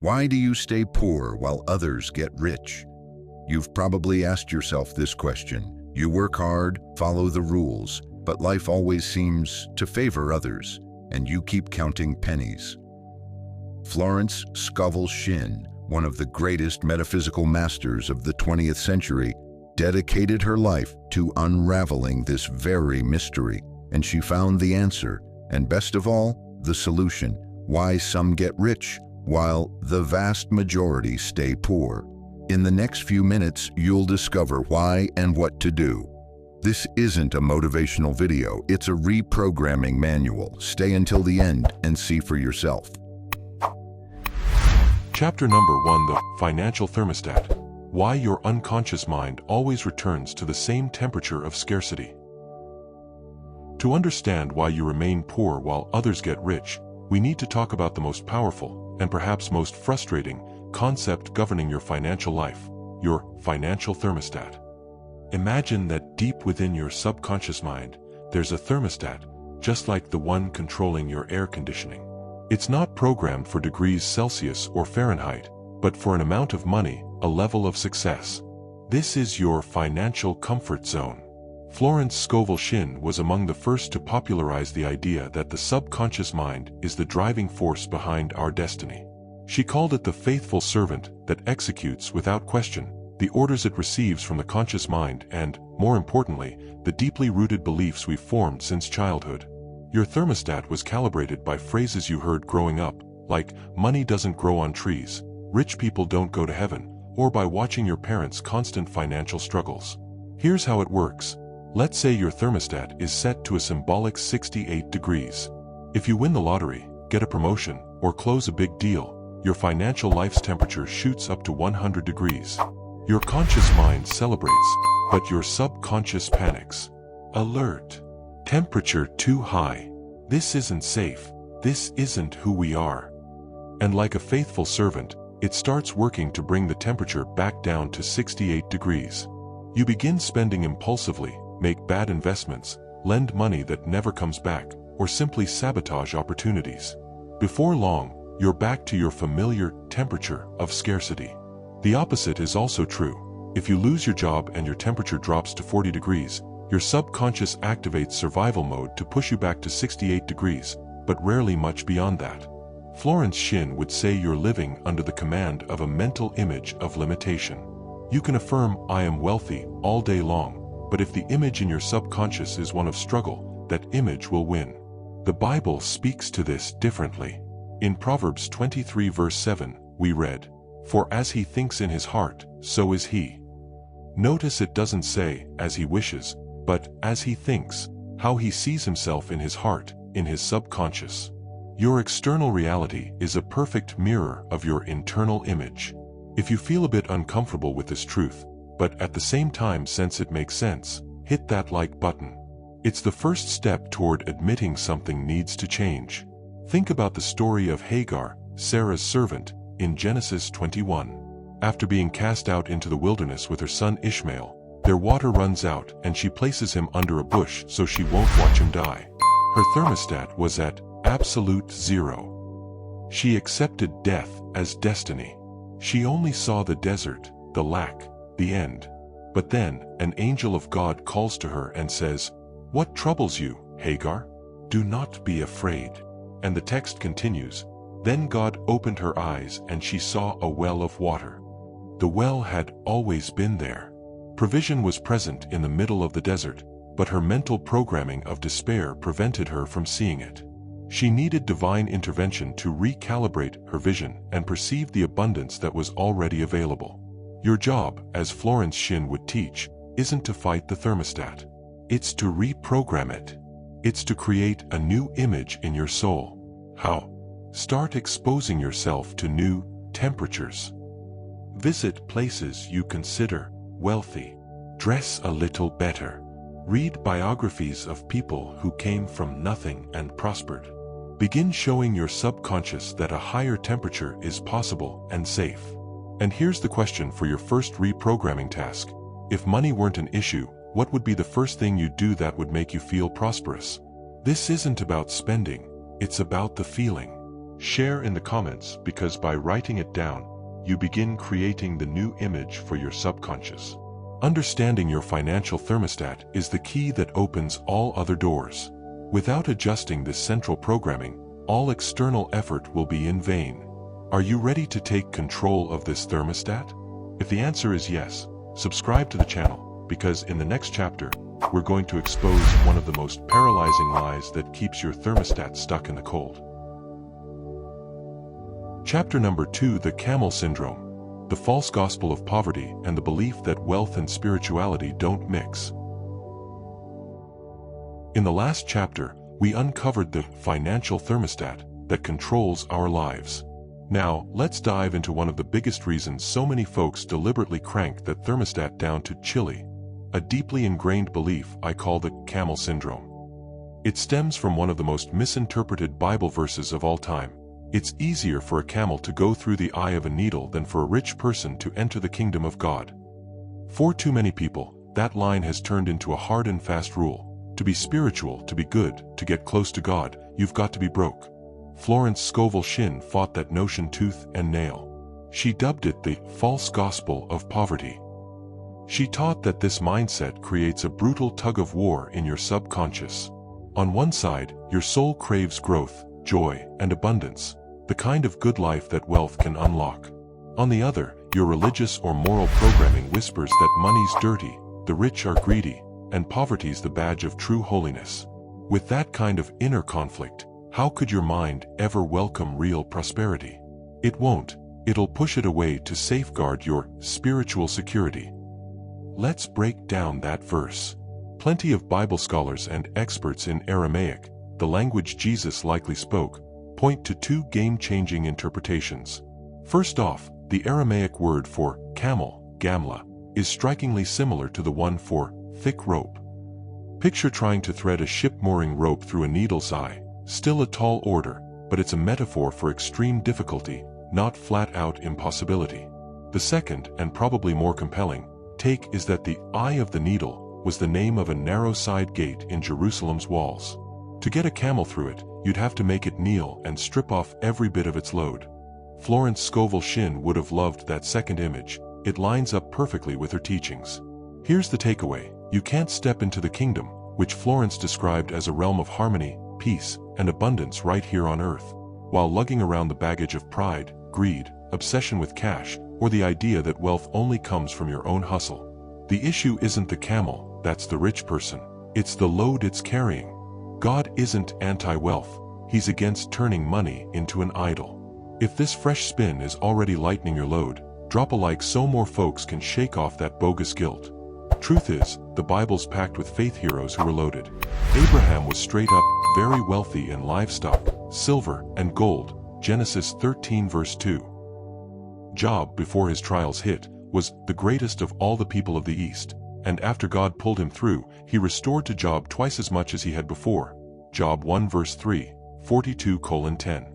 Why do you stay poor while others get rich? You've probably asked yourself this question. You work hard, follow the rules, but life always seems to favor others, and you keep counting pennies. Florence Scovel Shinn, one of the greatest metaphysical masters of the 20th century, dedicated her life to unraveling this very mystery, and she found the answer, and best of all, the solution: why some get rich while the vast majority stay poor. In the next few minutes, you'll discover why and what to do. This isn't a motivational video, it's a reprogramming manual. Stay until the end and see for yourself. Chapter number 1: The Financial Thermostat. Why your unconscious mind always returns to the same temperature of scarcity. To understand why you remain poor while others get rich, we need to talk about the most powerful, and perhaps most frustrating, concept governing your financial life: your financial thermostat. Imagine that deep within your subconscious mind, there's a thermostat, just like the one controlling your air conditioning. It's not programmed for degrees Celsius or Fahrenheit, but for an amount of money, a level of success. This is your financial comfort zone. Florence Scovel Shinn was among the first to popularize the idea that the subconscious mind is the driving force behind our destiny. She called it the faithful servant that executes without question the orders it receives from the conscious mind and, more importantly, the deeply rooted beliefs we've formed since childhood. Your thermostat was calibrated by phrases you heard growing up, like "money doesn't grow on trees," "rich people don't go to heaven," or by watching your parents' constant financial struggles. Here's how it works. Let's say your thermostat is set to a symbolic 68 degrees. If you win the lottery, get a promotion, or close a big deal, your financial life's temperature shoots up to 100 degrees. Your conscious mind celebrates, but your subconscious panics. Alert! Temperature too high. This isn't safe. This isn't who we are. And like a faithful servant, it starts working to bring the temperature back down to 68 degrees. You begin spending impulsively, make bad investments, lend money that never comes back, or simply sabotage opportunities. Before long, you're back to your familiar temperature of scarcity. The opposite is also true. If you lose your job and your temperature drops to 40 degrees, your subconscious activates survival mode to push you back to 68 degrees, but rarely much beyond that. Florence Shinn would say you're living under the command of a mental image of limitation. You can affirm, "I am wealthy," all day long, but if the image in your subconscious is one of struggle, that image will win. The Bible speaks to this differently. In Proverbs 23 verse 7, we read, "For as he thinks in his heart, so is he." Notice it doesn't say, "as he wishes," but "as he thinks," how he sees himself in his heart, in his subconscious. Your external reality is a perfect mirror of your internal image. If you feel a bit uncomfortable with this truth, but at the same time sense it makes sense, hit that like button. It's the first step toward admitting something needs to change. Think about the story of Hagar, Sarah's servant, in Genesis 21. After being cast out into the wilderness with her son Ishmael, their water runs out and she places him under a bush so she won't watch him die. Her thermostat was at absolute zero. She accepted death as destiny. She only saw the desert, the lack, the end. But then, an angel of God calls to her and says, "What troubles you, Hagar? Do not be afraid." And the text continues, "Then God opened her eyes and she saw a well of water." The well had always been there. Provision was present in the middle of the desert, but her mental programming of despair prevented her from seeing it. She needed divine intervention to recalibrate her vision and perceive the abundance that was already available. Your job, as Florence Shinn would teach, isn't to fight the thermostat. It's to reprogram it. It's to create a new image in your soul. How? Start exposing yourself to new temperatures. Visit places you consider wealthy. Dress a little better. Read biographies of people who came from nothing and prospered. Begin showing your subconscious that a higher temperature is possible and safe. And here's the question for your first reprogramming task. If money weren't an issue, what would be the first thing you'd do that would make you feel prosperous? This isn't about spending, it's about the feeling. Share in the comments, because by writing it down, you begin creating the new image for your subconscious. Understanding your financial thermostat is the key that opens all other doors. Without adjusting this central programming, all external effort will be in vain. Are you ready to take control of this thermostat? If the answer is yes, subscribe to the channel, because in the next chapter, we're going to expose one of the most paralyzing lies that keeps your thermostat stuck in the cold. Chapter number 2: The Camel Syndrome, the false gospel of poverty and the belief that wealth and spirituality don't mix. In the last chapter, we uncovered the financial thermostat that controls our lives. Now, let's dive into one of the biggest reasons so many folks deliberately crank that thermostat down to chilly, a deeply ingrained belief I call the Camel Syndrome. It stems from one of the most misinterpreted Bible verses of all time. It's easier for a camel to go through the eye of a needle than for a rich person to enter the kingdom of God. For too many people, that line has turned into a hard and fast rule. To be spiritual, to be good, to get close to God, you've got to be broke. Florence Scovel Shinn fought that notion tooth and nail. She dubbed it the false gospel of poverty. She taught that this mindset creates a brutal tug-of-war in your subconscious. On one side, your soul craves growth, joy, and abundance, the kind of good life that wealth can unlock. On the other, your religious or moral programming whispers that money's dirty, the rich are greedy, and poverty's the badge of true holiness. With that kind of inner conflict, how could your mind ever welcome real prosperity? It won't. It'll push it away to safeguard your spiritual security. Let's break down that verse. Plenty of Bible scholars and experts in Aramaic, the language Jesus likely spoke, point to two game-changing interpretations. First off, the Aramaic word for camel, gamla, is strikingly similar to the one for thick rope. Picture trying to thread a ship mooring rope through a needle's eye. Still a tall order, but it's a metaphor for extreme difficulty, not flat-out impossibility. The second, and probably more compelling, take is that the eye of the needle was the name of a narrow side gate in Jerusalem's walls. To get a camel through it, you'd have to make it kneel and strip off every bit of its load. Florence Scovel Shinn would have loved that second image. It lines up perfectly with her teachings. Here's the takeaway: you can't step into the kingdom, which Florence described as a realm of harmony, peace, and abundance right here on earth, while lugging around the baggage of pride, greed, obsession with cash, or the idea that wealth only comes from your own hustle. The issue isn't the camel, that's the rich person. It's the load it's carrying. God isn't anti-wealth. He's against turning money into an idol. If this fresh spin is already lightening your load, drop a like so more folks can shake off that bogus guilt. Truth is, the Bible's packed with faith heroes who were loaded. Abraham was straight up very wealthy in livestock, silver, and gold, Genesis 13 verse 2. Job, before his trials hit, was the greatest of all the people of the East, and after God pulled him through, he restored to Job twice as much as he had before. Job 1 verse 3, 42:10.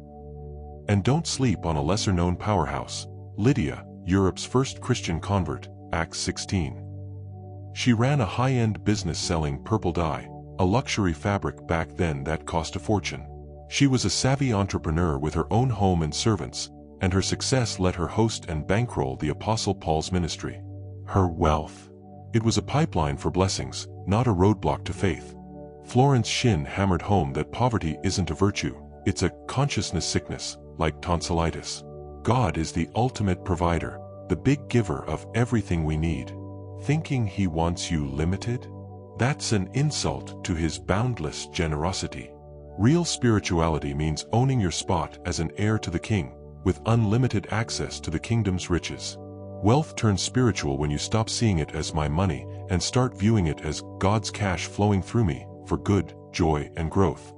And don't sleep on a lesser-known powerhouse, Lydia, Europe's first Christian convert, Acts 16. She ran a high-end business selling purple dye, a luxury fabric back then that cost a fortune. She was a savvy entrepreneur with her own home and servants, and her success let her host and bankroll the Apostle Paul's ministry. Her wealth. It was a pipeline for blessings, not a roadblock to faith. Florence Shinn hammered home that poverty isn't a virtue, it's a consciousness sickness, like tonsillitis. God is the ultimate provider, the big giver of everything we need. Thinking he wants you limited? That's an insult to his boundless generosity. Real spirituality means owning your spot as an heir to the king, with unlimited access to the kingdom's riches. Wealth turns spiritual when you stop seeing it as my money and start viewing it as God's cash flowing through me for good, joy, and growth.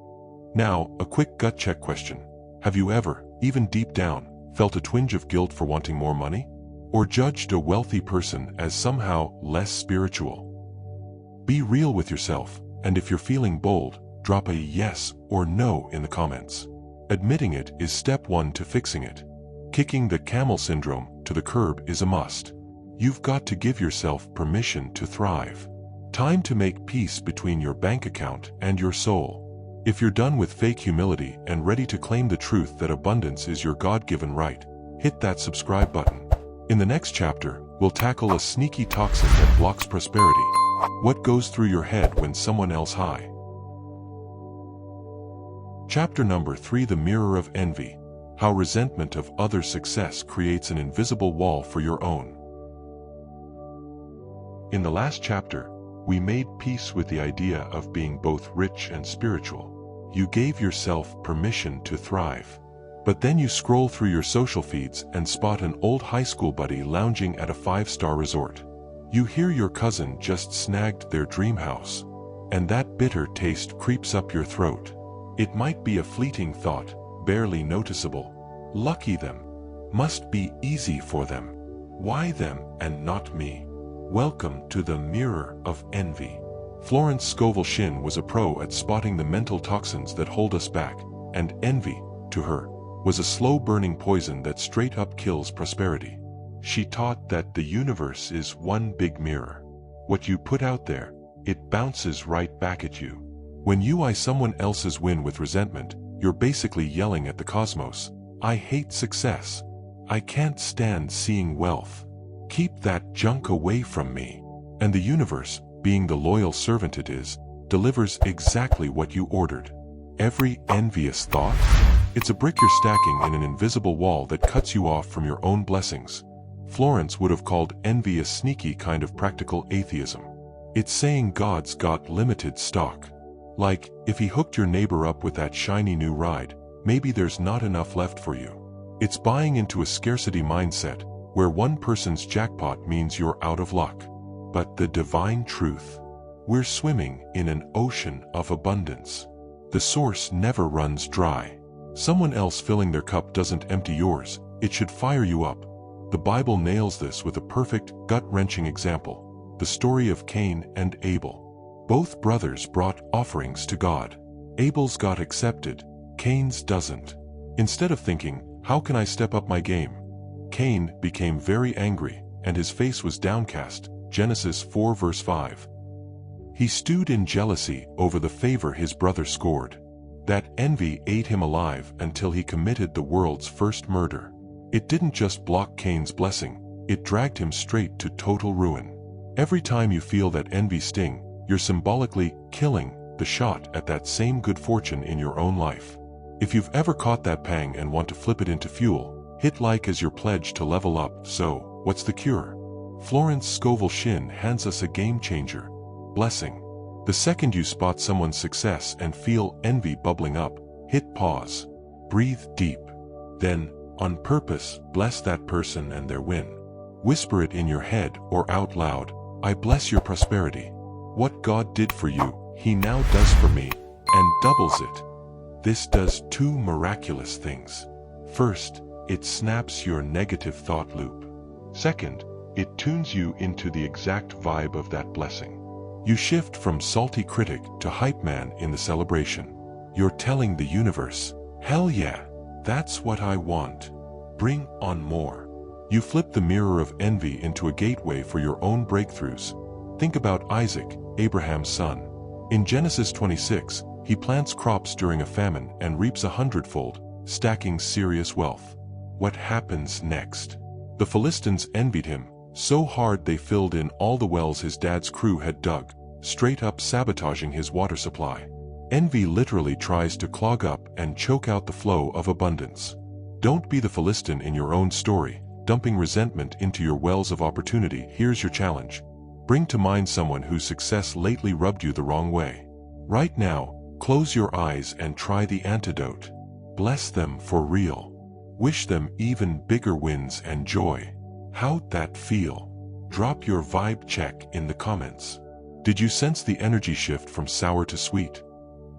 Now, a quick gut check question. Have you ever, even deep down, felt a twinge of guilt for wanting more money? Or judged a wealthy person as somehow less spiritual? Be real with yourself, and if you're feeling bold, drop a yes or no in the comments. Admitting it is step one to fixing it. Kicking the camel syndrome to the curb is a must. You've got to give yourself permission to thrive. Time to make peace between your bank account and your soul. If you're done with fake humility and ready to claim the truth that abundance is your God-given right, hit that subscribe button. In the next chapter, we'll tackle a sneaky toxin that blocks prosperity. What goes through your head when someone else high? Chapter number 3: The Mirror of Envy. How resentment of others' success creates an invisible wall for your own. In the last chapter, we made peace with the idea of being both rich and spiritual. You gave yourself permission to thrive. But then you scroll through your social feeds and spot an old high school buddy lounging at a 5-star resort. You hear your cousin just snagged their dream house, and that bitter taste creeps up your throat. It might be a fleeting thought, barely noticeable. Lucky them. Must be easy for them. Why them and not me? Welcome to the mirror of envy. Florence Scovel Shinn was a pro at spotting the mental toxins that hold us back, and envy, to her, was a slow-burning poison that straight up kills prosperity. She taught that the universe is one big mirror. What you put out there, it bounces right back at you. When you eye someone else's win with resentment, you're basically yelling at the cosmos, "I hate success. I can't stand seeing wealth. Keep that junk away from me." And the universe, being the loyal servant it is, delivers exactly what you ordered. Every envious thought? It's a brick you're stacking in an invisible wall that cuts you off from your own blessings. Florence would have called envy a sneaky kind of practical atheism. It's saying God's got limited stock. Like, if he hooked your neighbor up with that shiny new ride, maybe there's not enough left for you. It's buying into a scarcity mindset, where one person's jackpot means you're out of luck. But the divine truth: we're swimming in an ocean of abundance. The source never runs dry. Someone else filling their cup doesn't empty yours, it should fire you up. The Bible nails this with a perfect, gut-wrenching example: the story of Cain and Abel. Both brothers brought offerings to God. Abel's got accepted, Cain's doesn't. Instead of thinking, "How can I step up my game?" Cain became very angry, and his face was downcast. Genesis 4 verse 5. He stewed in jealousy over the favor his brother scored. That envy ate him alive until he committed the world's first murder. It didn't just block Cain's blessing, it dragged him straight to total ruin. Every time you feel that envy sting, you're symbolically killing the shot at that same good fortune in your own life. If you've ever caught that pang and want to flip it into fuel, hit like as your pledge to level up. So, what's the cure? Florence Scovel Shinn hands us a game changer: blessing. The second you spot someone's success and feel envy bubbling up, hit pause. Breathe deep. Then, on purpose, bless that person and their win. Whisper it in your head or out loud: "I bless your prosperity. What God did for you, he now does for me," and doubles it. This does two miraculous things. First, it snaps your negative thought loop. Second, it tunes you into the exact vibe of that blessing. You shift from salty critic to hype man in the celebration. You're telling the universe, "Hell yeah, that's what I want. Bring on more." You flip the mirror of envy into a gateway for your own breakthroughs. Think about Isaac, Abraham's son. In Genesis 26, he plants crops during a famine and reaps 100-fold, stacking serious wealth. What happens next? The Philistines envied him so hard they filled in all the wells his dad's crew had dug, straight up sabotaging his water supply. Envy literally tries to clog up and choke out the flow of abundance. Don't be the Philistine in your own story, dumping resentment into your wells of opportunity. Here's your challenge. Bring to mind someone whose success lately rubbed you the wrong way. Right now, close your eyes and try the antidote. Bless them for real. Wish them even bigger wins and joy. How'd that feel? Drop your vibe check in the comments. Did you sense the energy shift from sour to sweet?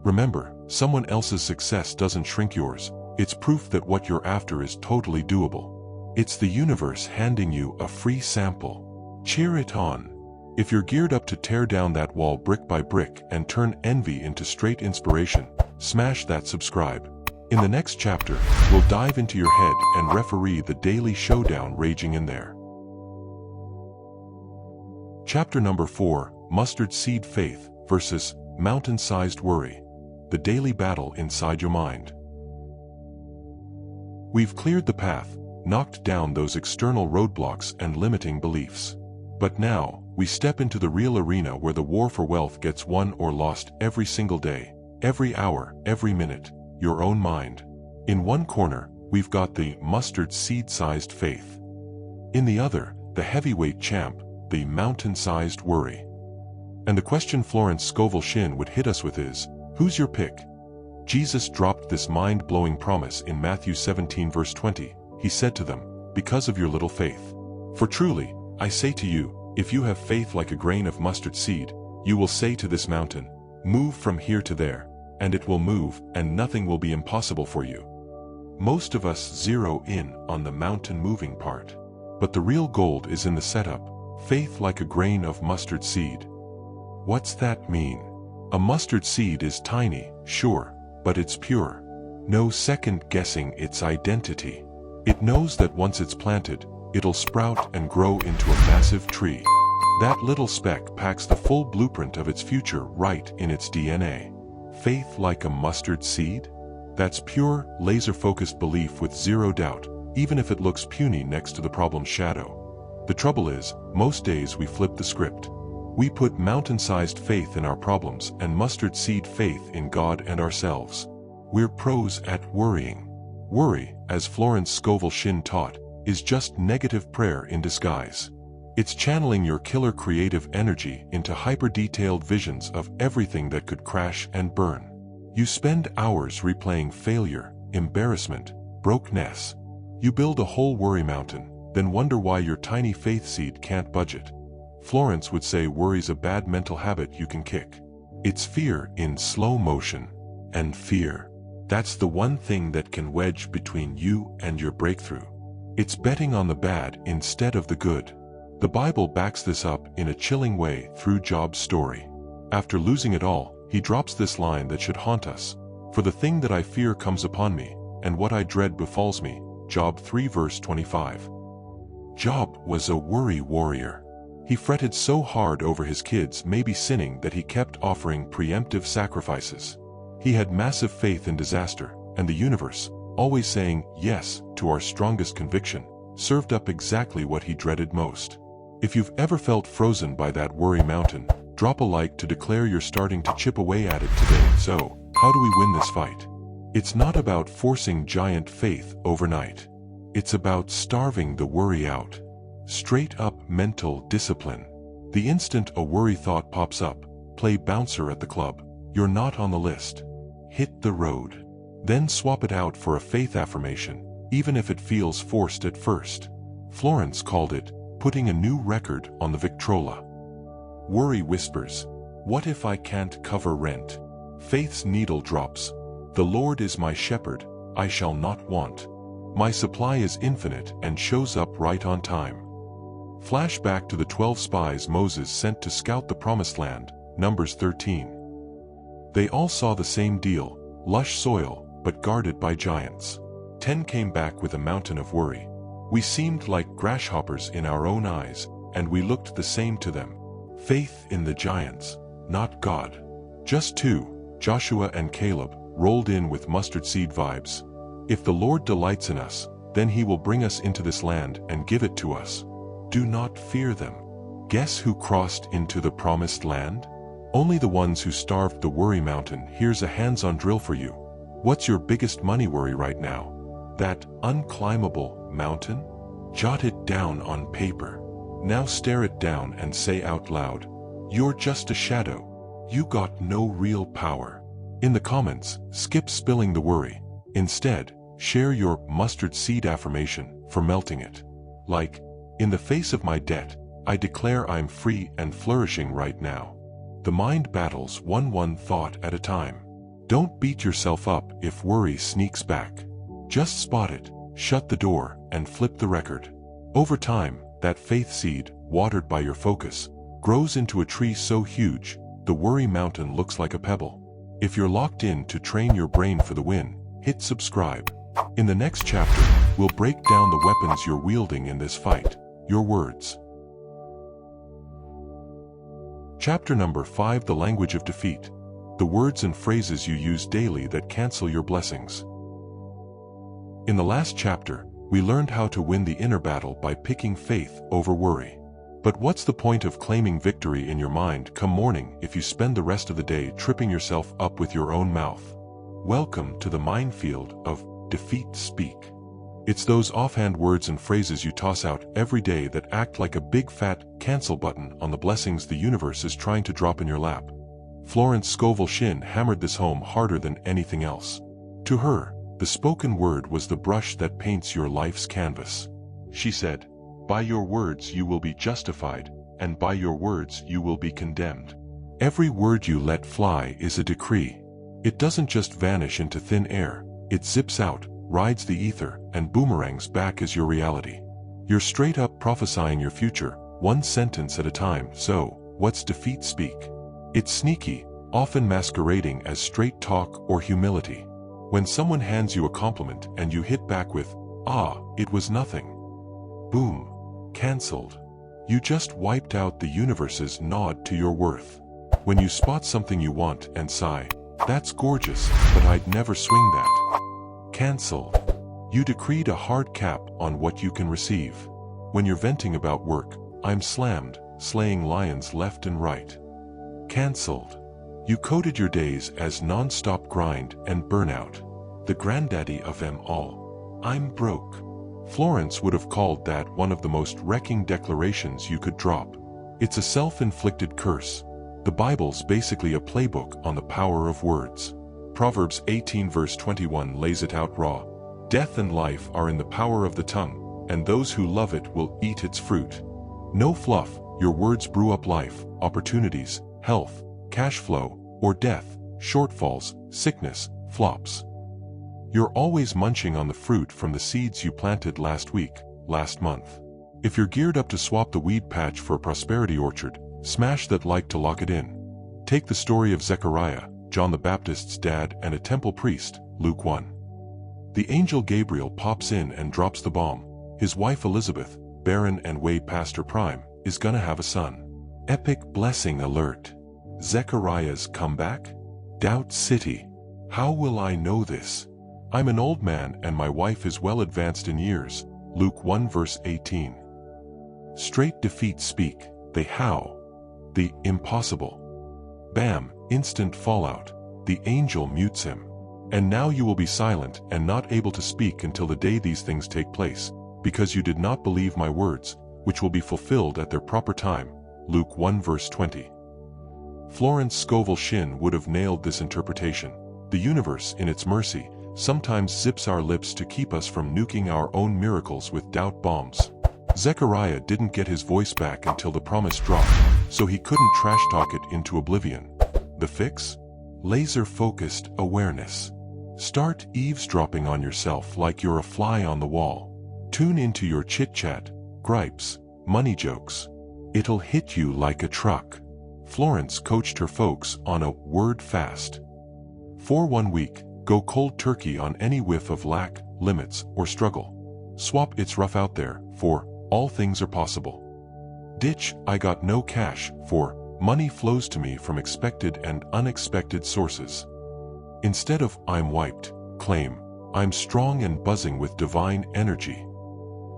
Remember, someone else's success doesn't shrink yours. It's proof that what you're after is totally doable. It's the universe handing you a free sample. Cheer it on. If you're geared up to tear down that wall brick by brick and turn envy into straight inspiration, smash that subscribe. In the next chapter, we'll dive into your head and referee the daily showdown raging in there. Chapter number 4: Mustard Seed Faith versus Mountain-Sized Worry. the daily battle inside your mind. We've cleared the path, knocked down those external roadblocks and limiting beliefs. But now, we step into the real arena where the war for wealth gets won or lost every single day, every hour, every minute, your own mind. In one corner, we've got the mustard seed-sized faith. In the other, the heavyweight champ, the mountain-sized worry. And the question Florence Scovel Shinn would hit us with is, who's your pick? Jesus dropped this mind-blowing promise in Matthew 17 verse 20. He said to them, because of your little faith. For truly, I say to you, if you have faith like a grain of mustard seed, you will say to this mountain, move from here to there, and it will move, and nothing will be impossible for you. Most of us zero in on the mountain moving part. But the real gold is in the setup, faith like a grain of mustard seed. What's that mean? A mustard seed is tiny, sure, but it's pure. No second-guessing its identity. It knows that once it's planted, it'll sprout and grow into a massive tree. That little speck packs the full blueprint of its future right in its DNA. Faith like a mustard seed? That's pure, laser-focused belief with zero doubt, even if it looks puny next to the problem's shadow. The trouble is, most days we flip the script. We put mountain-sized faith in our problems and mustard seed faith in God and ourselves. We're pros at worrying. Worry, as Florence Scovel Shinn taught, is just negative prayer in disguise. It's channeling your killer creative energy into hyper-detailed visions of everything that could crash and burn. You spend hours replaying failure, embarrassment, brokenness. You build a whole worry mountain, then wonder why your tiny faith seed can't budget. Florence would say worry's a bad mental habit you can kick. It's fear in slow motion. And fear, that's the one thing that can wedge between you and your breakthrough. It's betting on the bad instead of the good. The Bible backs this up in a chilling way through Job's story. After losing it all, he drops this line that should haunt us. For the thing that I fear comes upon me, and what I dread befalls me. Job 3 verse 25. Job was a worry warrior. He fretted so hard over his kids maybe sinning that he kept offering preemptive sacrifices. He had massive faith in disaster, and the universe, always saying yes to our strongest conviction, served up exactly what he dreaded most. If you've ever felt frozen by that worry mountain, drop a like to declare you're starting to chip away at it today. So, how do we win this fight? It's not about forcing giant faith overnight. It's about starving the worry out. Straight up mental discipline. The instant a worry thought pops up, play bouncer at the club. You're not on the list. Hit the road. Then swap it out for a faith affirmation, even if it feels forced at first. Florence called it, putting a new record on the Victrola. Worry whispers, what if I can't cover rent? Faith's needle drops, the Lord is my shepherd, I shall not want. My supply is infinite and shows up right on time. Flashback to the 12 spies Moses sent to scout the Promised Land, Numbers 13. They all saw the same deal, lush soil, but guarded by giants. 10 came back with a mountain of worry. We seemed like grasshoppers in our own eyes, and we looked the same to them. Faith in the giants, not God. Just 2, Joshua and Caleb, rolled in with mustard seed vibes. If the Lord delights in us, then he will bring us into this land and give it to us. Do not fear them. Guess who crossed into the promised land? Only the ones who starved the worry mountain. Here's a hands-on drill for you. What's your biggest money worry right now? That unclimbable mountain? Jot it down on paper. Now stare it down and say out loud, you're just a shadow. You got no real power. In the comments, skip spilling the worry. Instead, share your mustard seed affirmation for melting it. Like, in the face of my debt, I declare I'm free and flourishing right now. The mind battles one thought at a time. Don't beat yourself up if worry sneaks back. Just spot it, shut the door, and flip the record. Over time, that faith seed, watered by your focus, grows into a tree so huge, the worry mountain looks like a pebble. If you're locked in to train your brain for the win, hit subscribe. In the next chapter, we'll break down the weapons you're wielding in this fight, your words. Chapter number 5, The Language of Defeat. the words and phrases you use daily that cancel your blessings. In the last chapter, we learned how to win the inner battle by picking faith over worry. But what's the point of claiming victory in your mind come morning if you spend the rest of the day tripping yourself up with your own mouth? Welcome to the minefield of defeat speak. It's those offhand words and phrases you toss out every day that act like a big fat cancel button on the blessings the universe is trying to drop in your lap. Florence Scovel Shinn hammered this home harder than anything else. To her, the spoken word was the brush that paints your life's canvas. She said, "By your words you will be justified, and by your words you will be condemned." Every word you let fly is a decree. It doesn't just vanish into thin air, it zips out, rides the ether, and boomerangs back as your reality. You're straight up prophesying your future, one sentence at a time. So, what's defeat speak? It's sneaky, often masquerading as straight talk or humility. When someone hands you a compliment and you hit back with, "Ah, it was nothing." Boom. Cancelled. You just wiped out the universe's nod to your worth. When you spot something you want and sigh, "That's gorgeous, but I'd never swing that." Cancelled. You decreed a hard cap on what you can receive. When you're venting about work, "I'm slammed, slaying lions left and right." Cancelled. You coded your days as non-stop grind and burnout. The granddaddy of them all. "I'm broke." Florence would have called that one of the most wrecking declarations you could drop. It's a self-inflicted curse. The Bible's basically a playbook on the power of words. Proverbs 18 verse 21 lays it out raw. "Death and life are in the power of the tongue, and those who love it will eat its fruit." No fluff, your words brew up life, opportunities, health, cash flow, or death, shortfalls, sickness, flops. You're always munching on the fruit from the seeds you planted last week, last month. If you're geared up to swap the weed patch for a prosperity orchard, smash that like to lock it in. Take the story of Zechariah, John the Baptist's dad and a temple priest, Luke 1. The angel Gabriel pops in and drops the bomb. His wife Elizabeth, barren and way past her prime, is gonna have a son. Epic blessing alert. Zechariah's comeback? Doubt City. How will I know this? I'm an old man and my wife is well advanced in years. Luke 1 verse 18. Straight defeat speak. They how? The impossible. Bam, instant fallout. The angel mutes him. And now you will be silent and not able to speak until the day these things take place, because you did not believe my words, which will be fulfilled at their proper time. Luke 1 verse 20. Florence Scovel Shinn would have nailed this interpretation. The universe, in its mercy, sometimes zips our lips to keep us from nuking our own miracles with doubt bombs. Zechariah didn't get his voice back until the promise dropped, so he couldn't trash talk it into oblivion. The fix? Laser-focused awareness. Start eavesdropping on yourself like you're a fly on the wall. Tune into your chit-chat, gripes, money jokes. It'll hit you like a truck. Florence coached her folks on a word fast. For 1 week, go cold turkey on any whiff of lack, limits, or struggle. Swap "it's rough out there" for "all things are possible." Ditch "I got no cash" for "money flows to me from expected and unexpected sources." Instead of "I'm wiped," claim "I'm strong and buzzing with divine energy."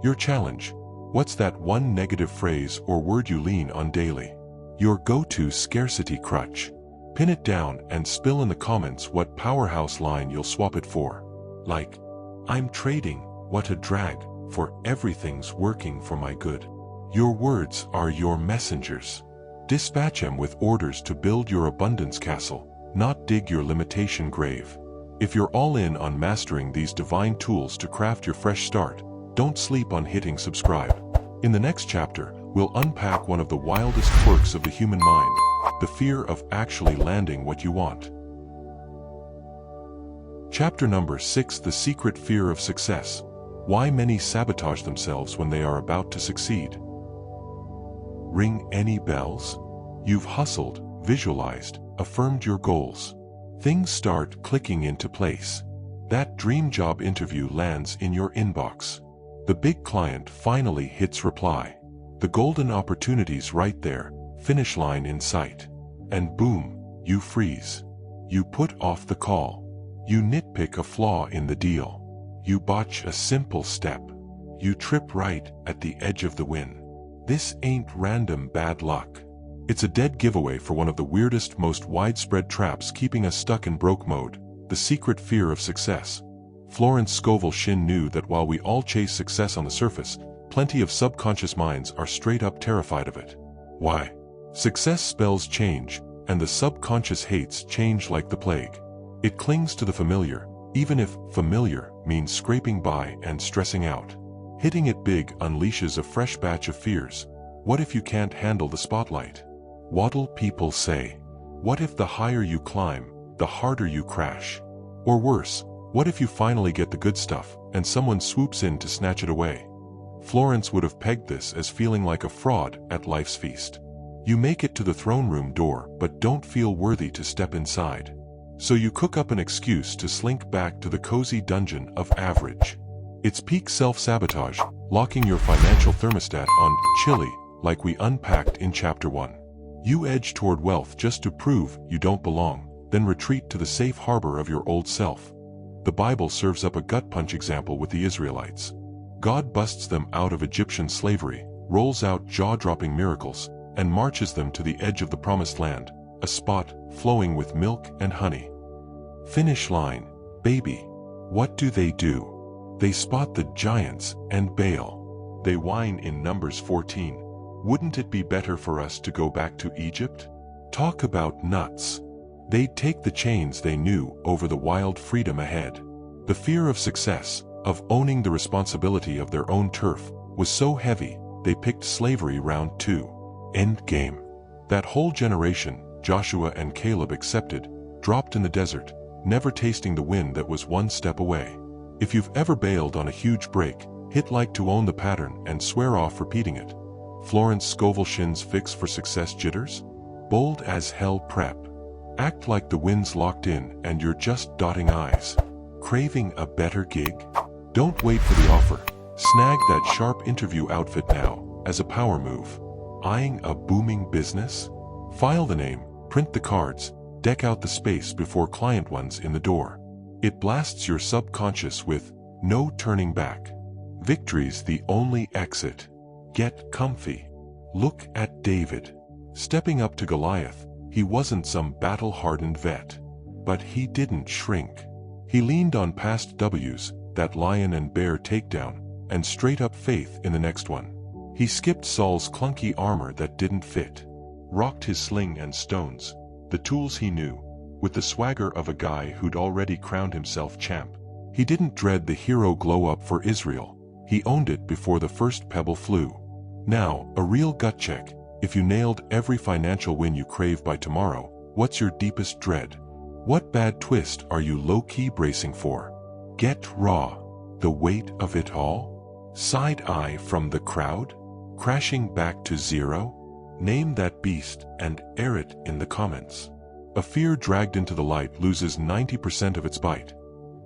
Your challenge: what's that one negative phrase or word you lean on daily? Your go-to scarcity crutch. Pin it down and spill in the comments what powerhouse line you'll swap it for. Like, "I'm trading, what a drag, for everything's working for my good." Your words are your messengers. Dispatch them with orders to build your abundance castle, not dig your limitation grave. If you're all in on mastering these divine tools to craft your fresh start, don't sleep on hitting subscribe. In the next chapter, we'll unpack one of the wildest quirks of the human mind, the fear of actually landing what you want. Chapter number 6: The Secret Fear of Success. Why many sabotage themselves when they are about to succeed. Ring any bells? You've hustled, visualized, affirmed your goals. Things start clicking into place. That dream job interview lands in your inbox. The big client finally hits reply. The golden opportunity's right there, finish line in sight. And boom, you freeze. You put off the call. You nitpick a flaw in the deal. You botch a simple step. You trip right at the edge of the win. This ain't random bad luck. It's a dead giveaway for one of the weirdest, most widespread traps keeping us stuck in broke mode, the secret fear of success. Florence Scovel Shinn knew that while we all chase success on the surface, plenty of subconscious minds are straight up terrified of it. Why? Success spells change, and the subconscious hates change like the plague. It clings to the familiar, even if familiar means scraping by and stressing out. Hitting it big unleashes a fresh batch of fears. What if you can't handle the spotlight? What'll people say? What if the higher you climb, the harder you crash? Or worse, what if you finally get the good stuff, and someone swoops in to snatch it away? Florence would have pegged this as feeling like a fraud at life's feast. You make it to the throne room door but don't feel worthy to step inside. So you cook up an excuse to slink back to the cozy dungeon of average. It's peak self-sabotage, locking your financial thermostat on chilly, like we unpacked in Chapter 1. You edge toward wealth just to prove you don't belong, then retreat to the safe harbor of your old self. The Bible serves up a gut-punch example with the Israelites. God busts them out of Egyptian slavery, rolls out jaw-dropping miracles, and marches them to the edge of the promised land, a spot flowing with milk and honey. Finish line, baby. What do? They spot the giants and bail. They whine in Numbers 14. Wouldn't it be better for us to go back to Egypt? Talk about nuts. They'd take the chains they knew over the wild freedom ahead. The fear of success, of owning the responsibility of their own turf, was so heavy, they picked slavery round 2. End game. That whole generation, Joshua and Caleb accepted, dropped in the desert, never tasting the win that was one step away. If you've ever bailed on a huge break, hit like to own the pattern and swear off repeating it. Florence Scovel Shinn's fix for success jitters? Bold as hell prep. Act like the wind's locked in and you're just dotting I's. Craving a better gig? Don't wait for the offer. Snag that sharp interview outfit now, as a power move. Eyeing a booming business? File the name, print the cards, deck out the space before client one's in the door. It blasts your subconscious with no turning back. Victory's the only exit. Get comfy. Look at David. Stepping up to Goliath, he wasn't some battle-hardened vet. But he didn't shrink. He leaned on past W's, that lion and bear takedown, and straight-up faith in the next one. He skipped Saul's clunky armor that didn't fit. Rocked his sling and stones, the tools he knew, with the swagger of a guy who'd already crowned himself champ. He didn't dread the hero glow-up for Israel. He owned it before the first pebble flew. Now, a real gut check. If you nailed every financial win you crave by tomorrow, what's your deepest dread? What bad twist are you low-key bracing for? Get raw. The weight of it all? Side-eye from the crowd? Crashing back to zero? Name that beast and air it in the comments. A fear dragged into the light loses 90% of its bite.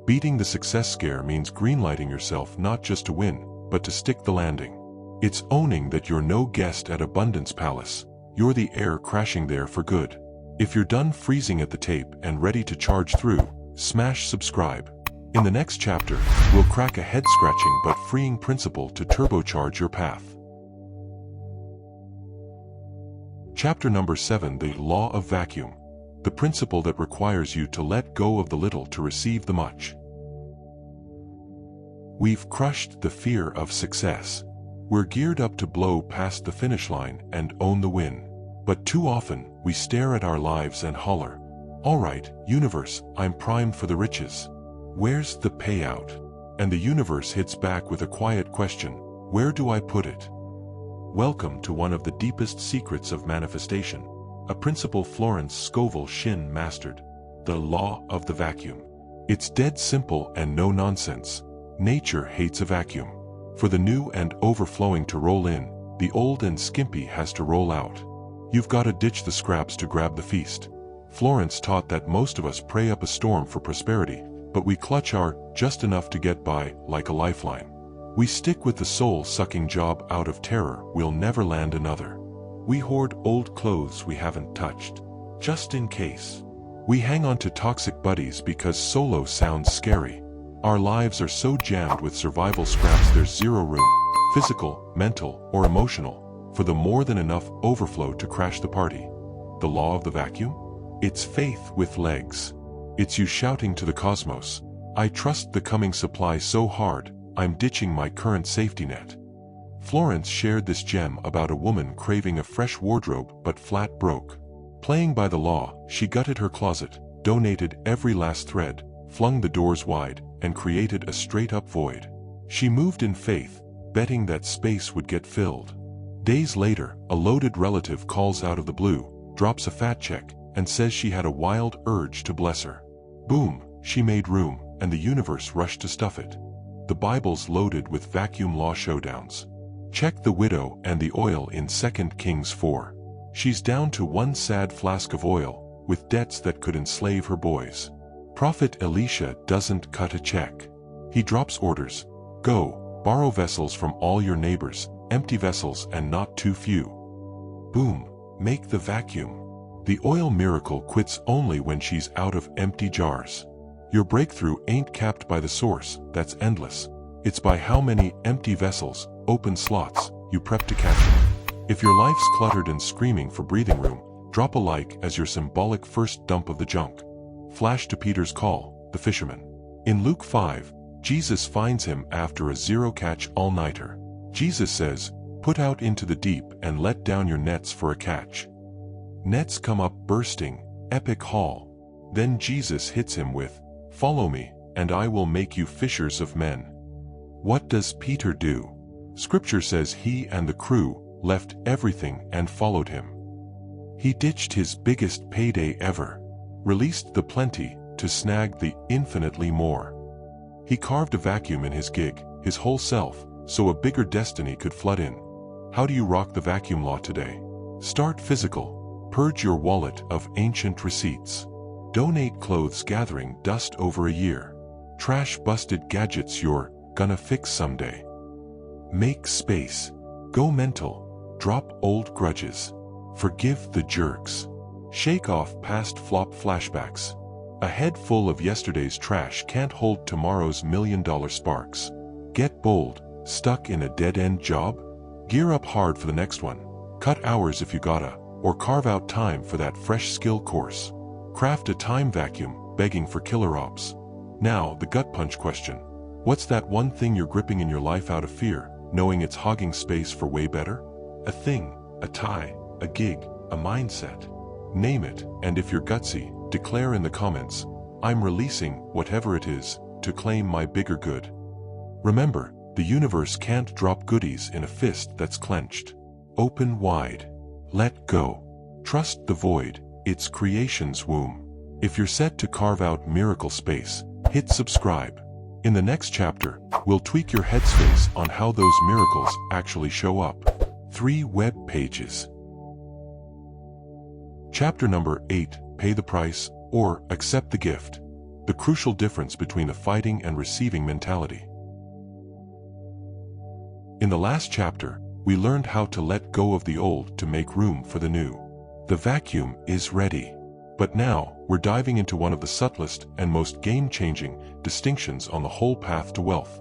Beating the success scare means greenlighting yourself not just to win, but to stick the landing. It's owning that you're no guest at Abundance Palace. You're the heir crashing there for good. If you're done freezing at the tape and ready to charge through, smash subscribe. In the next chapter, we'll crack a head-scratching but freeing principle to turbocharge your path. Chapter number 7: The Law of Vacuum. The principle that requires you to let go of the little to receive the much. We've crushed the fear of success. We're geared up to blow past the finish line and own the win. But too often, we stare at our lives and holler, "All right, universe, I'm primed for the riches. Where's the payout?" And the universe hits back with a quiet question, "Where do I put it?" Welcome to one of the deepest secrets of manifestation, a principle Florence Scovel Shinn mastered, the law of the vacuum. It's dead simple and no nonsense. Nature hates a vacuum. For the new and overflowing to roll in, the old and skimpy has to roll out. You've got to ditch the scraps to grab the feast. Florence taught that most of us pray up a storm for prosperity, but we clutch our just enough to get by like a lifeline. We stick with the soul-sucking job out of terror we'll never land another. We hoard old clothes we haven't touched, just in case. We hang on to toxic buddies because solo sounds scary. Our lives are so jammed with survival scraps there's zero room, physical, mental, or emotional, for the more than enough overflow to crash the party. The law of the vacuum? It's faith with legs. It's you shouting to the cosmos, I trust the coming supply so hard, I'm ditching my current safety net. Florence shared this gem about a woman craving a fresh wardrobe but flat broke. Playing by the law, she gutted her closet, donated every last thread, flung the doors wide, and created a straight-up void. She moved in faith, betting that space would get filled. Days later, a loaded relative calls out of the blue, drops a fat check, and says she had a wild urge to bless her. Boom, she made room, and the universe rushed to stuff it. The Bible's loaded with vacuum law showdowns. Check the widow and the oil in 2 Kings 4. She's down to one sad flask of oil, with debts that could enslave her boys. Prophet Elisha doesn't cut a check. He drops orders. Go, borrow vessels from all your neighbors, empty vessels and not too few. Boom, make the vacuum. The oil miracle quits only when she's out of empty jars. Your breakthrough ain't capped by the source, that's endless. It's by how many empty vessels, open slots, you prep to catch it. If your life's cluttered and screaming for breathing room, drop a like as your symbolic first dump of the junk. Flash to Peter's call, the fisherman. In Luke 5, Jesus finds him after a zero-catch all-nighter. Jesus says, put out into the deep and let down your nets for a catch. Nets come up bursting, epic haul. Then Jesus hits him with, follow me, and I will make you fishers of men. What does Peter do? Scripture says he and the crew left everything and followed him. He ditched his biggest payday ever, released the plenty to snag the infinitely more. He carved a vacuum in his gig, his whole self, so a bigger destiny could flood in. How do you rock the vacuum law today? Start physical. Purge your wallet of ancient receipts. Donate clothes gathering dust over a year. Trash busted gadgets you're gonna fix someday. Make space. Go mental. Drop old grudges. Forgive the jerks. Shake off past flop flashbacks. A head full of yesterday's trash can't hold tomorrow's $1,000,000 sparks. Get bold. Stuck in a dead-end job? Gear up hard for the next one. Cut hours if you gotta, or carve out time for that fresh skill course. Craft a time vacuum, begging for killer ops. Now, the gut punch question. What's that one thing you're gripping in your life out of fear, knowing it's hogging space for way better? A thing, a tie, a gig, a mindset. Name it, and if you're gutsy, declare in the comments, I'm releasing whatever it is to claim my bigger good. Remember, the universe can't drop goodies in a fist that's clenched. Open wide. Let go. Trust the void, it's creation's womb. If you're set to carve out miracle space, hit subscribe. In the next chapter, we'll tweak your headspace on how those miracles actually show up. 3 web pages. Chapter number 8, Pay the Price, or Accept the Gift. The crucial difference between a fighting and receiving mentality. In the last chapter, we learned how to let go of the old to make room for the new. The vacuum is ready. But now, we're diving into one of the subtlest and most game-changing distinctions on the whole path to wealth.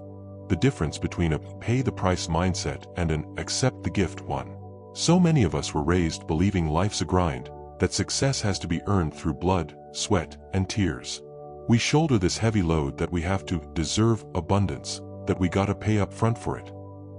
The difference between a pay-the-price mindset and an accept-the-gift one. So many of us were raised believing life's a grind, that success has to be earned through blood, sweat, and tears. We shoulder this heavy load that we have to deserve abundance, that we gotta pay up front for it.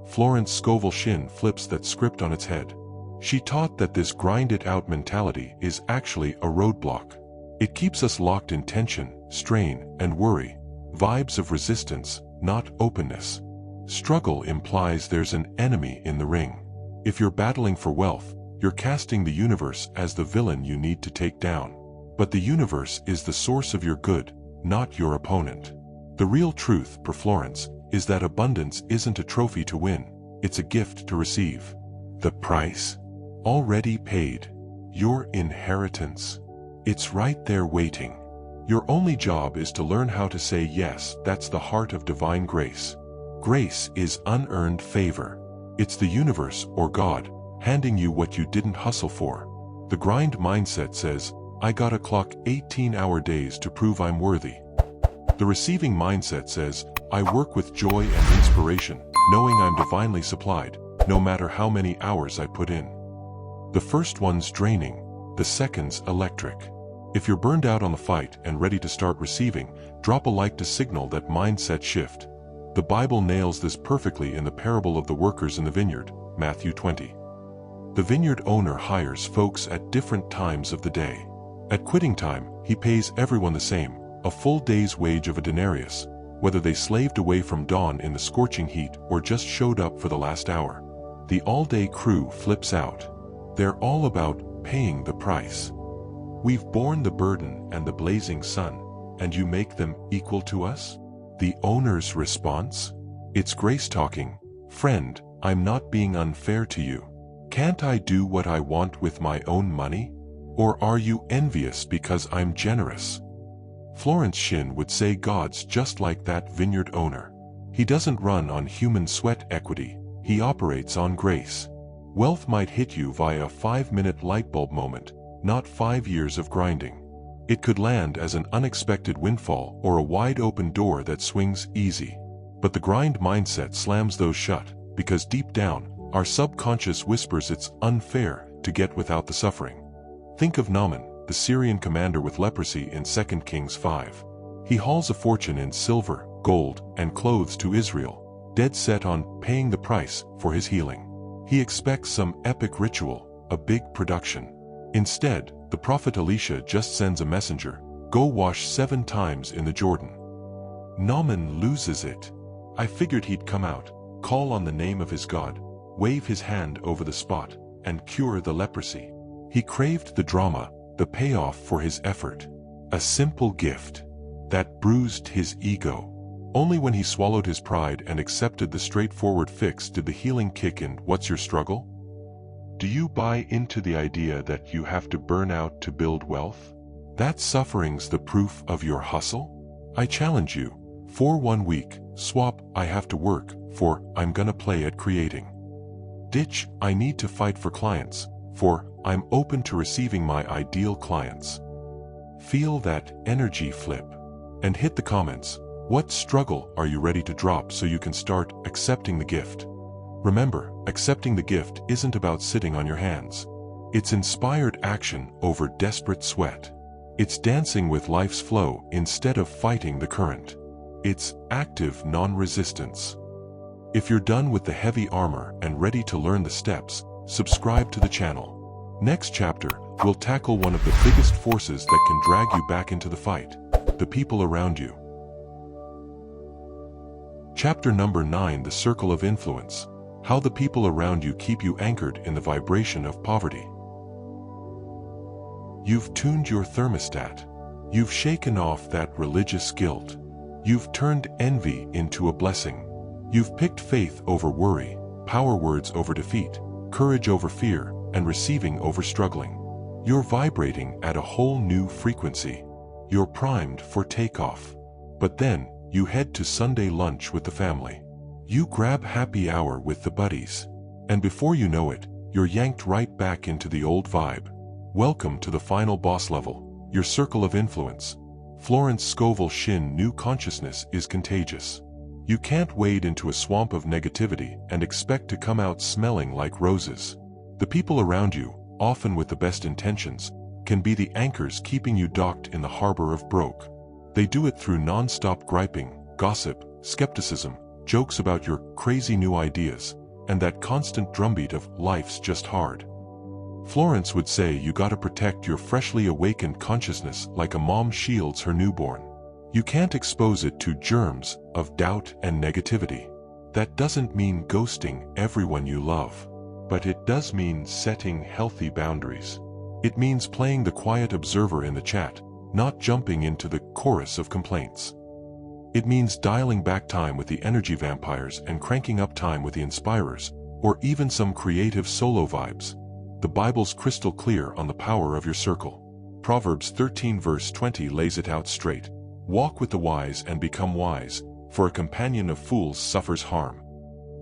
Florence Scovel Shinn flips that script on its head. She taught that this grind-it-out mentality is actually a roadblock. It keeps us locked in tension, strain, and worry, vibes of resistance, not openness. Struggle implies there's an enemy in the ring. If you're battling for wealth, you're casting the universe as the villain you need to take down. But the universe is the source of your good, not your opponent. The real truth, per Florence, is that abundance isn't a trophy to win, it's a gift to receive. The price? Already paid. Your inheritance. It's right there waiting. Your only job is to learn how to say yes. That's the heart of divine grace. Grace is unearned favor. It's the universe, or God, handing you what you didn't hustle for. The grind mindset says, I gotta clock 18-hour days to prove I'm worthy. The receiving mindset says, I work with joy and inspiration, knowing I'm divinely supplied, no matter how many hours I put in. The first one's draining, the second's electric. If you're burned out on the fight and ready to start receiving, drop a like to signal that mindset shift. The Bible nails this perfectly in the parable of the workers in the vineyard, Matthew 20. The vineyard owner hires folks at different times of the day. At quitting time, he pays everyone the same, a full day's wage of a denarius, whether they slaved away from dawn in the scorching heat or just showed up for the last hour. The all-day crew flips out. They're all about paying the price. We've borne the burden and the blazing sun, and you make them equal to us? The owner's response? It's grace talking. Friend, I'm not being unfair to you. Can't I do what I want with my own money? Or are you envious because I'm generous? Florence Scovel would say God's just like that vineyard owner. He doesn't run on human sweat equity, he operates on grace. Wealth might hit you via a 5-minute light bulb moment, not 5 years of grinding. It could land as an unexpected windfall or a wide-open door that swings easy. But the grind mindset slams those shut, because deep down, our subconscious whispers it's unfair to get without the suffering. Think of Naaman, the Syrian commander with leprosy in 2 Kings 5. He hauls a fortune in silver, gold, and clothes to Israel, dead set on paying the price for his healing. He expects some epic ritual, a big production. Instead, the prophet Elisha just sends a messenger, go wash 7 times in the Jordan. Naaman loses it. I figured he'd come out, call on the name of his God, wave his hand over the spot, and cure the leprosy. He craved the drama, the payoff for his effort. A simple gift that bruised his ego. Only when he swallowed his pride and accepted the straightforward fix did the healing kick in. What's your struggle? Do you buy into the idea that you have to burn out to build wealth? That suffering's the proof of your hustle? I challenge you, for 1 week, swap I have to work for I'm gonna play at creating. Ditch I need to fight for clients for I'm open to receiving my ideal clients. Feel that energy flip and hit the comments. What struggle are you ready to drop so you can start accepting the gift? Remember, accepting the gift isn't about sitting on your hands. It's inspired action over desperate sweat. It's dancing with life's flow instead of fighting the current. It's active non-resistance. If you're done with the heavy armor and ready to learn the steps, subscribe to the channel. Next chapter, we'll tackle one of the biggest forces that can drag you back into the fight, the people around you. Chapter number 9, The Circle of Influence. How the people around you keep you anchored in the vibration of poverty. You've tuned your thermostat. You've shaken off that religious guilt. You've turned envy into a blessing. You've picked faith over worry, power words over defeat, courage over fear, and receiving over struggling. You're vibrating at a whole new frequency. You're primed for takeoff. But then, you head to Sunday lunch with the family. You grab happy hour with the buddies. And before you know it, you're yanked right back into the old vibe. Welcome to the final boss level, your circle of influence. Florence Scovel Shinn knew consciousness is contagious. You can't wade into a swamp of negativity and expect to come out smelling like roses. The people around you, often with the best intentions, can be the anchors keeping you docked in the harbor of broke. They do it through non-stop griping, gossip, skepticism, jokes about your crazy new ideas, and that constant drumbeat of life's just hard. Florence would say you gotta protect your freshly awakened consciousness like a mom shields her newborn. You can't expose it to germs of doubt and negativity. That doesn't mean ghosting everyone you love, but it does mean setting healthy boundaries. It means playing the quiet observer in the chat, not jumping into the chorus of complaints. It means dialing back time with the energy vampires and cranking up time with the inspirers, or even some creative solo vibes. The Bible's crystal clear on the power of your circle. Proverbs 13 verse 20 lays it out straight. Walk with the wise and become wise, for a companion of fools suffers harm.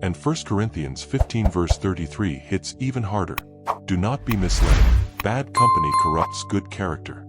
And 1 Corinthians 15 verse 33 hits even harder. Do not be misled. Bad company corrupts good character.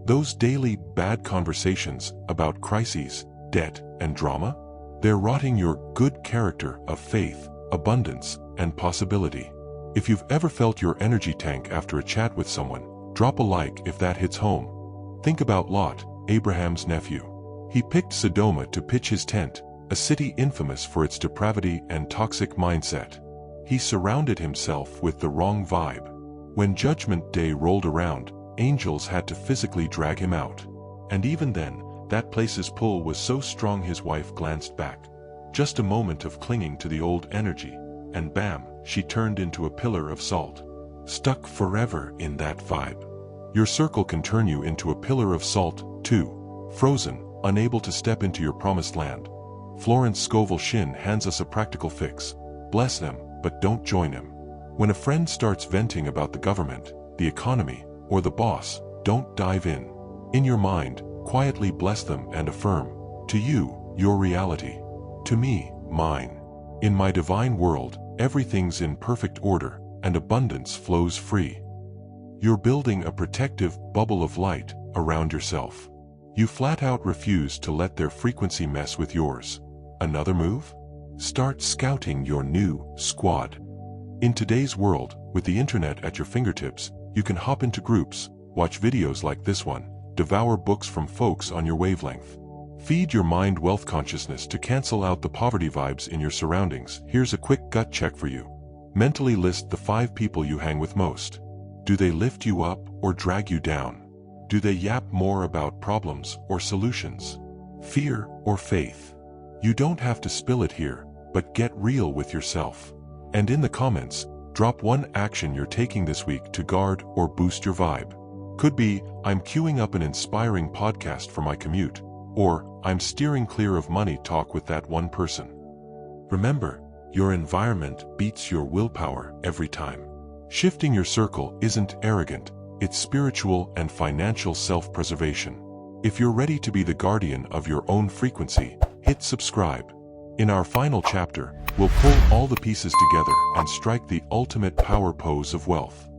Those daily bad conversations about crises, debt, and drama? They're rotting your good character of faith, abundance, and possibility. If you've ever felt your energy tank after a chat with someone, drop a like if that hits home. Think about Lot, Abraham's nephew. He picked Sodoma to pitch his tent, a city infamous for its depravity and toxic mindset. He surrounded himself with the wrong vibe. When Judgment Day rolled around, angels had to physically drag him out. And even then, that place's pull was so strong his wife glanced back. Just a moment of clinging to the old energy, and bam, she turned into a pillar of salt. Stuck forever in that vibe. Your circle can turn you into a pillar of salt, too. Frozen, unable to step into your promised land. Florence Scovel Shinn hands us a practical fix. Bless them, but don't join them. When a friend starts venting about the government, the economy, or the boss, don't dive in. In your mind, quietly bless them and affirm, to you, your reality. To me, mine. In my divine world, everything's in perfect order, and abundance flows free. You're building a protective bubble of light around yourself. You flat out refuse to let their frequency mess with yours. Another move? Start scouting your new squad. In today's world, with the internet at your fingertips, you can hop into groups, watch videos like this one, devour books from folks on your wavelength. Feed your mind wealth consciousness to cancel out the poverty vibes in your surroundings. Here's a quick gut check for you. Mentally list the 5 people you hang with most. Do they lift you up or drag you down? Do they yap more about problems or solutions? Fear or faith? You don't have to spill it here, but get real with yourself. And in the comments, drop one action you're taking this week to guard or boost your vibe. Could be, I'm queuing up an inspiring podcast for my commute, or I'm steering clear of money talk with that one person. Remember, your environment beats your willpower every time. Shifting your circle isn't arrogant, it's spiritual and financial self-preservation. If you're ready to be the guardian of your own frequency, hit subscribe. In our final chapter, we'll pull all the pieces together and strike the ultimate power pose of wealth.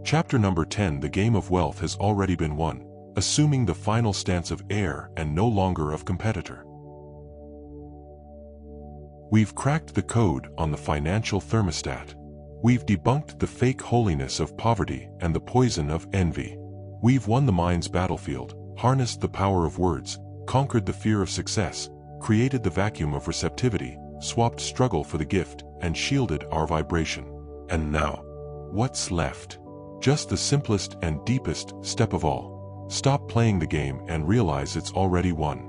Chapter number 10. The game of wealth has already been won, assuming the final stance of heir and no longer of competitor. We've cracked the code on the financial thermostat. We've debunked the fake holiness of poverty and the poison of envy. We've won the mind's battlefield, harnessed the power of words, conquered the fear of success, created the vacuum of receptivity, swapped struggle for the gift, and shielded our vibration. And now, what's left? Just the simplest and deepest step of all. Stop playing the game and realize it's already won.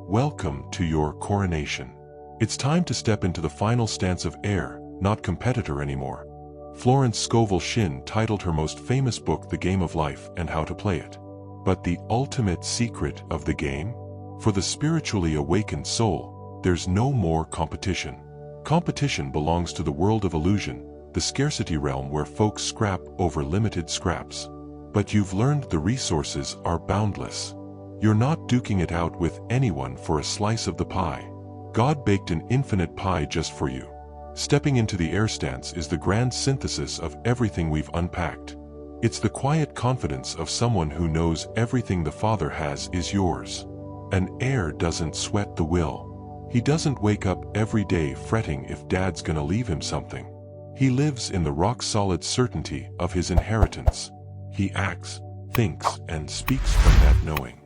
Welcome to your coronation. It's time to step into the final stance of heir, not competitor anymore. Florence Scovel Shinn titled her most famous book The Game of Life and How to Play It. But the ultimate secret of the game? For the spiritually awakened soul, there's no more competition. Competition belongs to the world of illusion, the scarcity realm where folks scrap over limited scraps. But you've learned the resources are boundless. You're not duking it out with anyone for a slice of the pie. God baked an infinite pie just for you. Stepping into the heir stance is the grand synthesis of everything we've unpacked. It's the quiet confidence of someone who knows everything the Father has is yours. An heir doesn't sweat the will. He doesn't wake up every day fretting if Dad's gonna leave him something. He lives in the rock-solid certainty of his inheritance. He acts, thinks, and speaks from that knowing.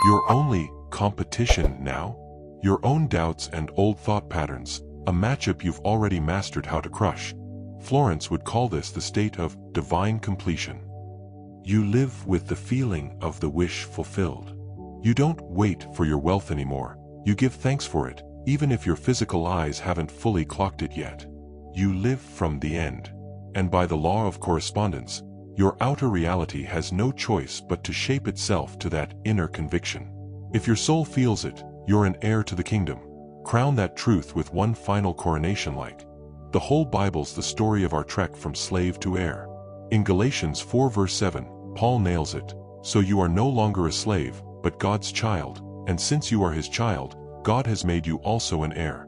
Your only competition now? Your own doubts and old thought patterns, a matchup you've already mastered how to crush. Florence would call this the state of divine completion. You live with the feeling of the wish fulfilled. You don't wait for your wealth anymore. You give thanks for it, even if your physical eyes haven't fully clocked it yet. You live from the end. And by the law of correspondence, your outer reality has no choice but to shape itself to that inner conviction. If your soul feels it, you're an heir to the kingdom. Crown that truth with one final coronation like. The whole Bible's the story of our trek from slave to heir. In Galatians 4 verse 7, Paul nails it. So you are no longer a slave, but God's child, and since you are his child, God has made you also an heir.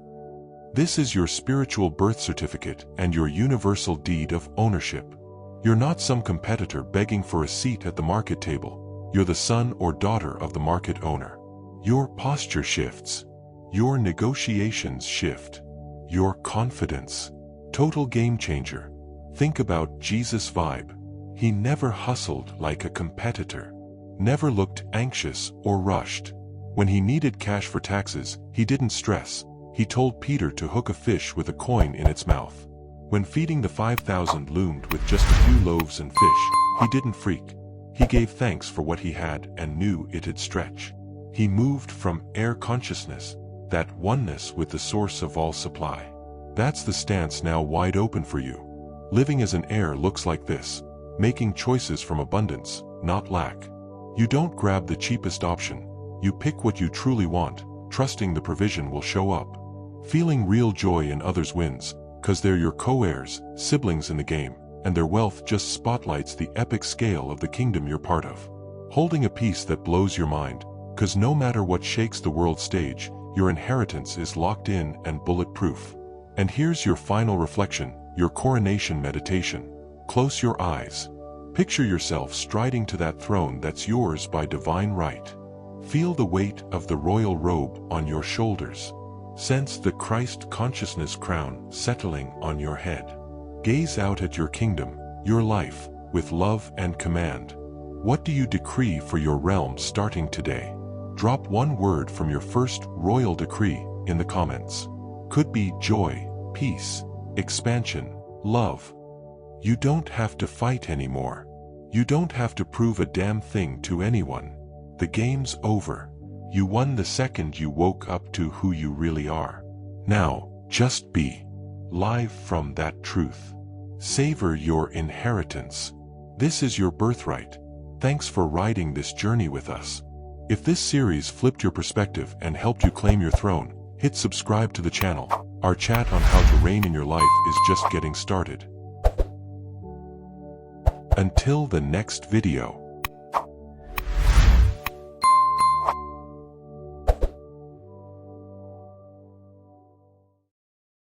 This is your spiritual birth certificate and your universal deed of ownership. You're not some competitor begging for a seat at the market table. You're the son or daughter of the market owner. Your posture shifts. Your negotiations shift. Your confidence. Total game changer. Think about Jesus' vibe. He never hustled like a competitor. Never looked anxious or rushed. When he needed cash for taxes, he didn't stress. He told Peter to hook a fish with a coin in its mouth. When feeding the 5,000 loomed with just a few loaves and fish, he didn't freak. He gave thanks for what he had and knew it'd stretch. He moved from air consciousness, that oneness with the source of all supply. That's the stance now wide open for you. Living as an heir looks like this, making choices from abundance, not lack. You don't grab the cheapest option. You pick what you truly want, trusting the provision will show up. Feeling real joy in others' wins, 'cause they're your co-heirs, siblings in the game, and their wealth just spotlights the epic scale of the kingdom you're part of. Holding a peace that blows your mind, 'cause no matter what shakes the world stage, your inheritance is locked in and bulletproof. And here's your final reflection, your coronation meditation. Close your eyes. Picture yourself striding to that throne that's yours by divine right. Feel the weight of the royal robe on your shoulders. Sense the Christ consciousness crown settling on your head. Gaze out at your kingdom, your life, with love and command. What do you decree for your realm starting today? Drop one word from your first royal decree in the comments. Could be joy, peace, expansion, love. You don't have to fight anymore. You don't have to prove a damn thing to anyone. The game's over. You won the second you woke up to who you really are. Now, just be. Live from that truth. Savor your inheritance. This is your birthright. Thanks for riding this journey with us. If this series flipped your perspective and helped you claim your throne, hit subscribe to the channel. Our chat on how to reign in your life is just getting started. Until the next video.